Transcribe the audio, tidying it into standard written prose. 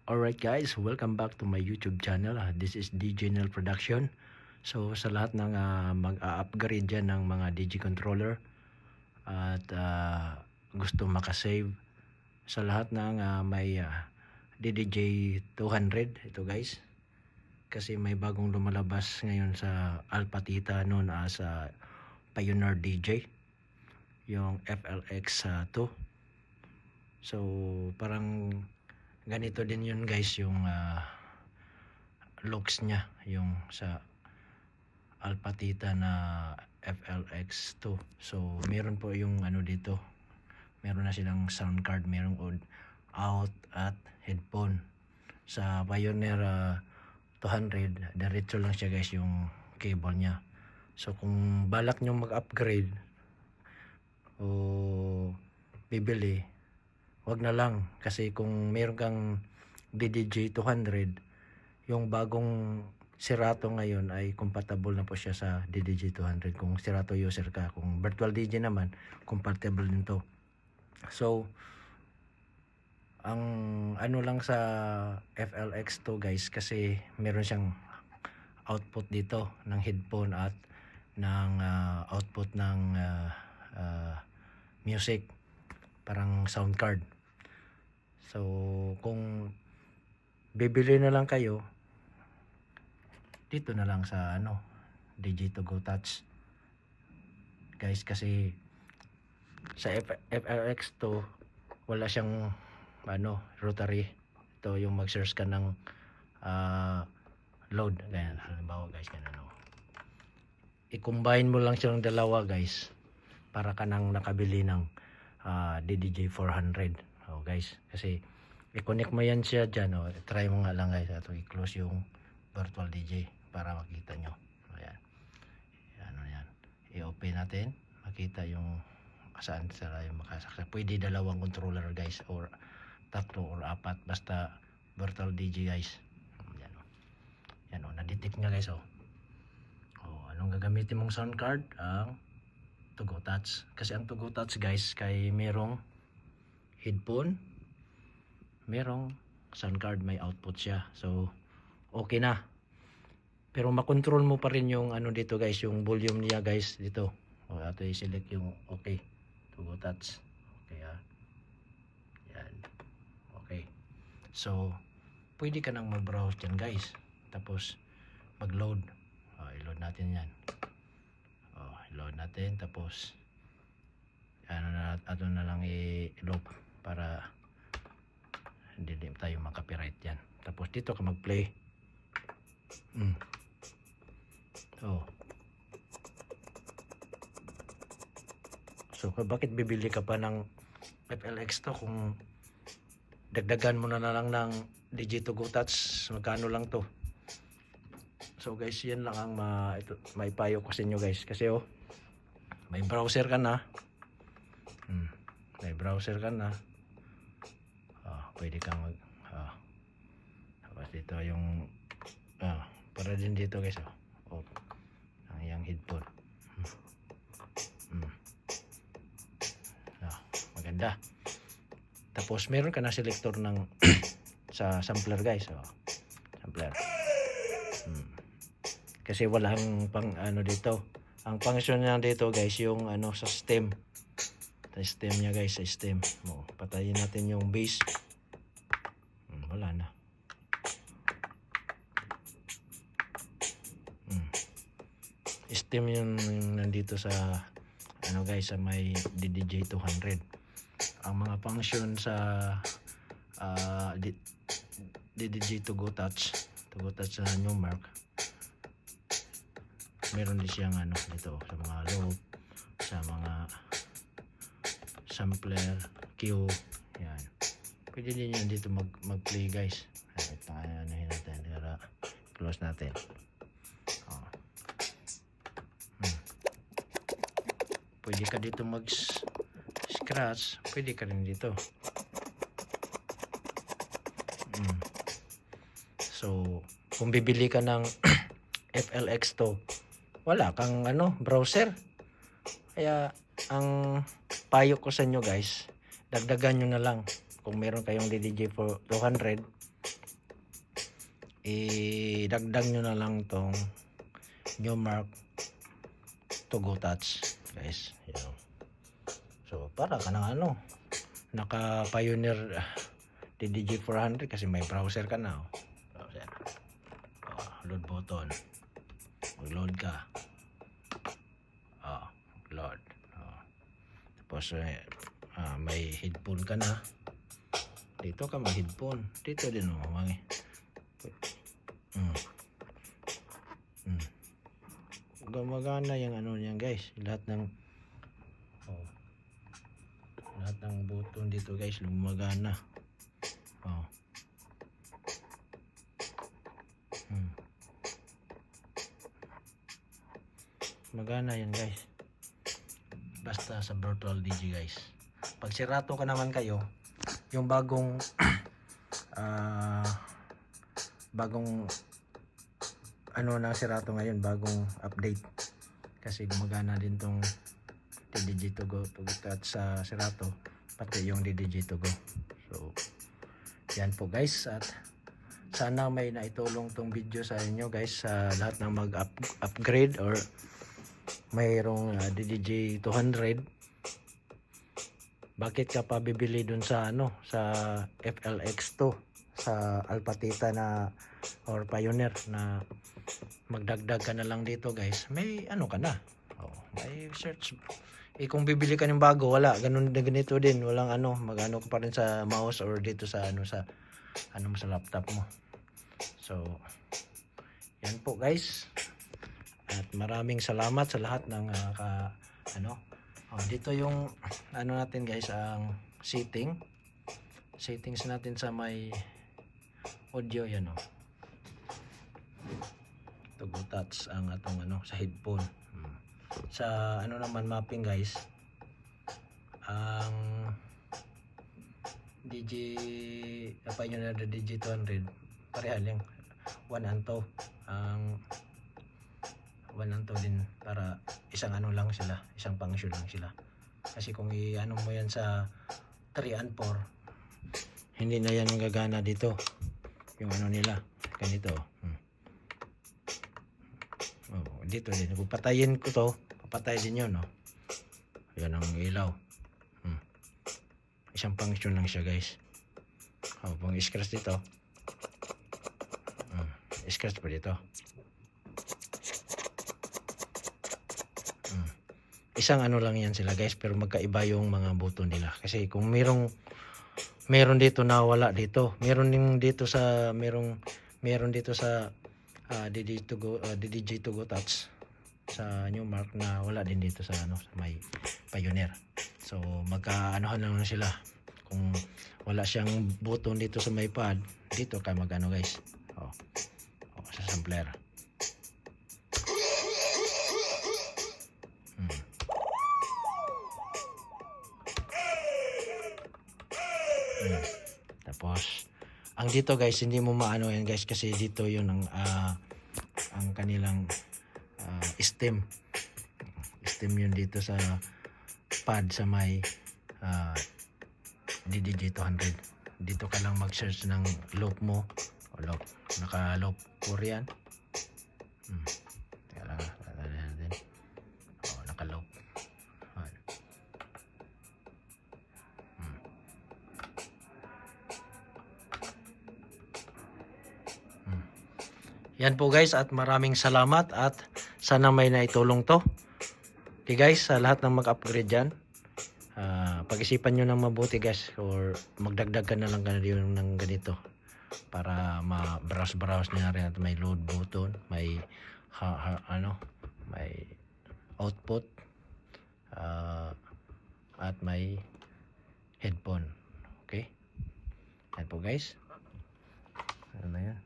Alright guys, welcome back to my YouTube channel. This is DJ Nel Production. So sa lahat ng mag-upgrade dyan ng mga DJ controller at gusto makasave, sa lahat ng may DDJ 200, ito guys, kasi may bagong lumalabas ngayon sa Alpha Theta known as Pioneer DJ, yung FLX 2. So parang ganito din yun guys, yung looks nya, yung sa Alpha Theta na FLX 2. So meron po yung dito, meron na silang sound card, merong out at headphone. Sa Pioneer 200 diretso lang siya guys yung cable nya. So kung balak nyo mag-upgrade o bibili, wag na lang, kasi kung meron kang DDJ 200, yung bagong Serato ngayon ay compatible na po siya sa DDJ 200 kung Serato user ka. Kung virtual DJ naman, compatible din to. So ang lang sa FLX 2 guys, kasi meron siyang output dito ng headphone at ng output ng music, parang sound card. So kung bibili na lang kayo, dito na lang sa DJ2Go Touch guys, kasi sa FLX2 wala siyang rotary. Ito yung mag-search ka ng load, ganyan halimbawa guys, ganyan i-combine mo lang silang dalawa guys, para ka nang nakabili ng DDJ 400. Guys, kasi i-connect mo yan siya dyan. Try mo nga lang guys, i-close yung virtual DJ para makita nyo. Ayan. Yan. I-open natin, makita yung saan sila yung makasaksa. Pwede dalawang controller guys, or tatlo or apat, basta virtual DJ guys. Yan na-detect nga guys. Anong gagamitin mong sound card? Ang To-Go Touch. Kasi ang To-Go Touch guys, kay merong headphone, merong sound card, may output siya. So okay na. Pero makontrol mo pa rin yung dito guys, yung volume niya guys dito. Ato i-select yung okay, To-Go Touch. Okay yan. Okay. So pwede ka nang mag-browse dyan guys. Tapos mag-load. I-load natin yan. I-load natin. Tapos ato na lang i-loop para hindi tayo makapiright yan. Tapos dito ka mag-play. So bakit bibili ka pa ng FLX to kung dagdagan mo na lang ng DJ2Go Touch? Magkano lang to? So guys, yan lang ang maipayo ko sa inyo guys, kasi may browser ka na. Pwede kang tapos dito yung para din dito guys, ang iyang headphone. Maganda. Tapos meron ka na selector ng sa sampler guys. Sampler. Kasi walang pang dito. Ang function niya dito guys, yung sa stem. Sa stem niya guys, sa stem. Patayin natin yung bass. Wala na. Stem yung nandito sa guys, sa may DDJ 200. Ang mga function sa DDJ To-Go Touch sa Numark, meron din siyang dito sa mga loop, sa mga sampler, cue, yan. Pwede din yan dito mag-play guys. Natin, close natin. Pwede ka dito mag-scratch, pwede ka rin dito. So kung bibili ka ng FLX to, wala kang browser. Kaya ang payo ko sa inyo guys, dagdagan nyo na lang. Kung meron kayong DDJ for 200, idagdag nyo na lang tong Newmark to go touch guys, you know. So para ka ng ano, naka Pioneer DDJ 400 kasi may browser ka na, oh. Browser. Load button, mag-load ka, load. Tapos may headphone ka na, dito ka may headphone, dito din may gumagana yung ano niyan guys, lahat ng button dito guys gumagana. Magana yan guys, basta sa virtual DJ guys. Pag Serato ka naman kayo, yung bagong bagong ano na Serato ngayon, bagong update, kasi gumagana din tong DDJ to go at sa Serato, pati yung DDJ to go. So yan po guys, at sana may naitulong tong video sa inyo guys, sa lahat ng mag-upgrade or mayroong DDJ 200. Bakit ka pa bibili dun sa ano, sa FLX2, sa Alpha Theta na or Pioneer, na magdagdag ka na lang dito guys, may ano ka na, may search. Kung bibili ka ng bago, wala ganun na ganito din, walang ano, magano ka pa rin sa mouse or dito sa ano, sa ano mo sa laptop mo. So yan po guys, at maraming salamat sa lahat ng dito yung ano natin guys, ang settings natin sa may audio, yan to go touch ang atong ano sa headphone. Sa ano naman mapping guys, ang apa yun na DJ 200 pareha lang 1 and 2, ang 1 and 2 din, para isang ano lang sila, isang function lang sila. Kasi kung i-ano mo yan sa 3 and 4, hindi na yan gagana dito yung ano nila, ganito. Dito din, kung patayin ko to, papatay din yun, yan ang ilaw. Isang function lang siya guys. Kung i-scratch dito, i-scratch pa dito, isang ano lang yan sila guys, pero magkaiba yung mga button nila. Kasi kung meron dito na wala dito, meron dito sa DDJ to go touch sa Newmark na wala din dito sa ano, sa may Pioneer. So magkaanohan lang sila. Kung wala siyang button dito sa may pad, dito ka magano guys, sa sampler. Tapos ang dito guys, hindi mo maano yan guys, kasi dito yun ang kanilang stem yun dito sa pad sa may DDJ 200. Dito ka lang mag-search ng loop mo, naka loop 4 yan. Naka loop. Yan po guys, at maraming salamat, at sana may naitulong to. Okay guys, sa lahat ng mag-upgrade dyan, pag-isipan nyo ng mabuti guys, or magdagdag ka na lang ng ganito para ma-browse nyo rin, at may load button, may may output, at may headphone. Okay, yan po guys, ano na yan.